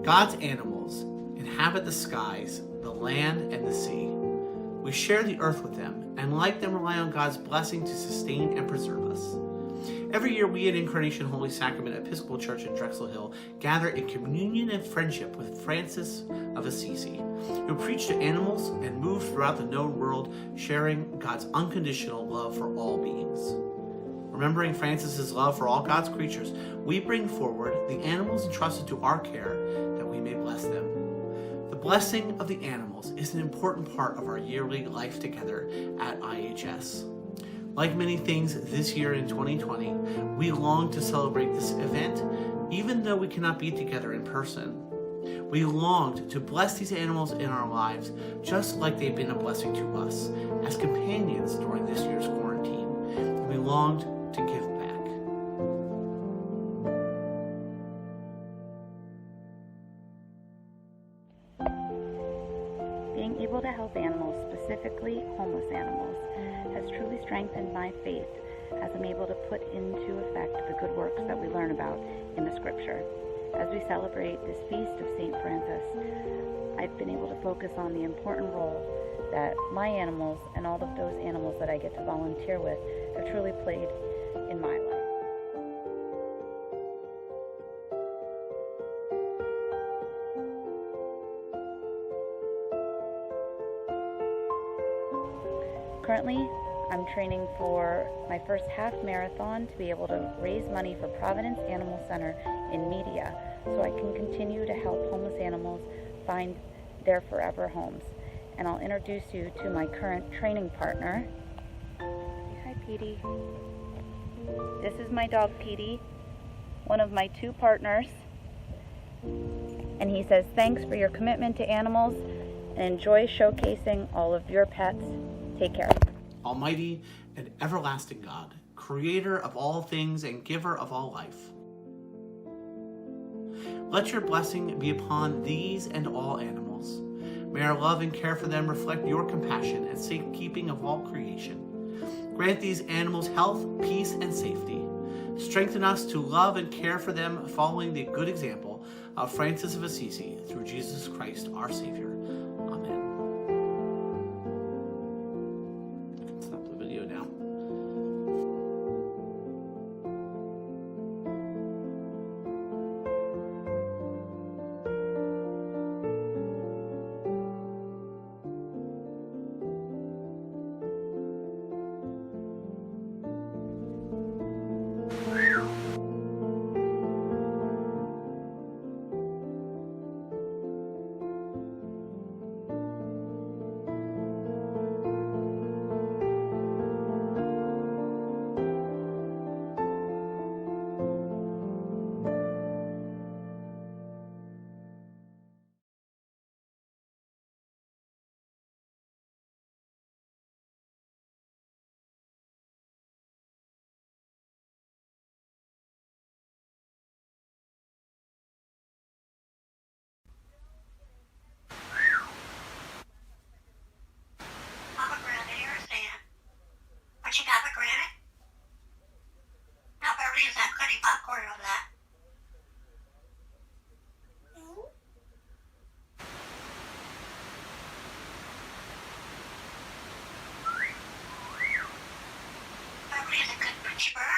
God's animals inhabit the skies, the land, and the sea. We share the earth with them, and like them rely on God's blessing to sustain and preserve us. Every year we at Incarnation Holy Sacrament Episcopal Church in Drexel Hill gather in communion and friendship with Francis of Assisi, who preached to animals and moved throughout the known world, sharing God's unconditional love for all beings. Remembering Francis's love for all God's creatures, we bring forward the animals entrusted to our care that we may bless them. The blessing of the animals is an important part of our yearly life together at IHS. Like many things this year in 2020, we long to celebrate this event, even though we cannot be together in person. We longed to bless these animals in our lives, just like they've been a blessing to us as companions during this year's quarantine. And we longed to give back. Being able to help animals, specifically homeless animals, has truly strengthened my faith as I'm able to put into effect the good works that we learn about in the scripture. As we celebrate this feast of St. Francis, I've been able to focus on the important role that my animals and all of those animals that I get to volunteer with have truly played in my life. Currently, I'm training for my first half marathon to be able to raise money for Providence Animal Center in Media so I can continue to help homeless animals find their forever homes. And I'll introduce you to my current training partner. Say hi, Petey. This is my dog, Petey, one of my two partners. And he says, thanks for your commitment to animals and enjoy showcasing all of your pets. Take care. Almighty and everlasting God, creator of all things and giver of all life, let your blessing be upon these and all animals. May our love and care for them reflect your compassion and safekeeping of all creation. Grant these animals health, peace, and safety. Strengthen us to love and care for them, following the good example of Francis of Assisi, through Jesus Christ, our Savior. Amen. Stop the video now. You got a granite? Not everybody is that goody popcorn of that. Everybody is a good preacher.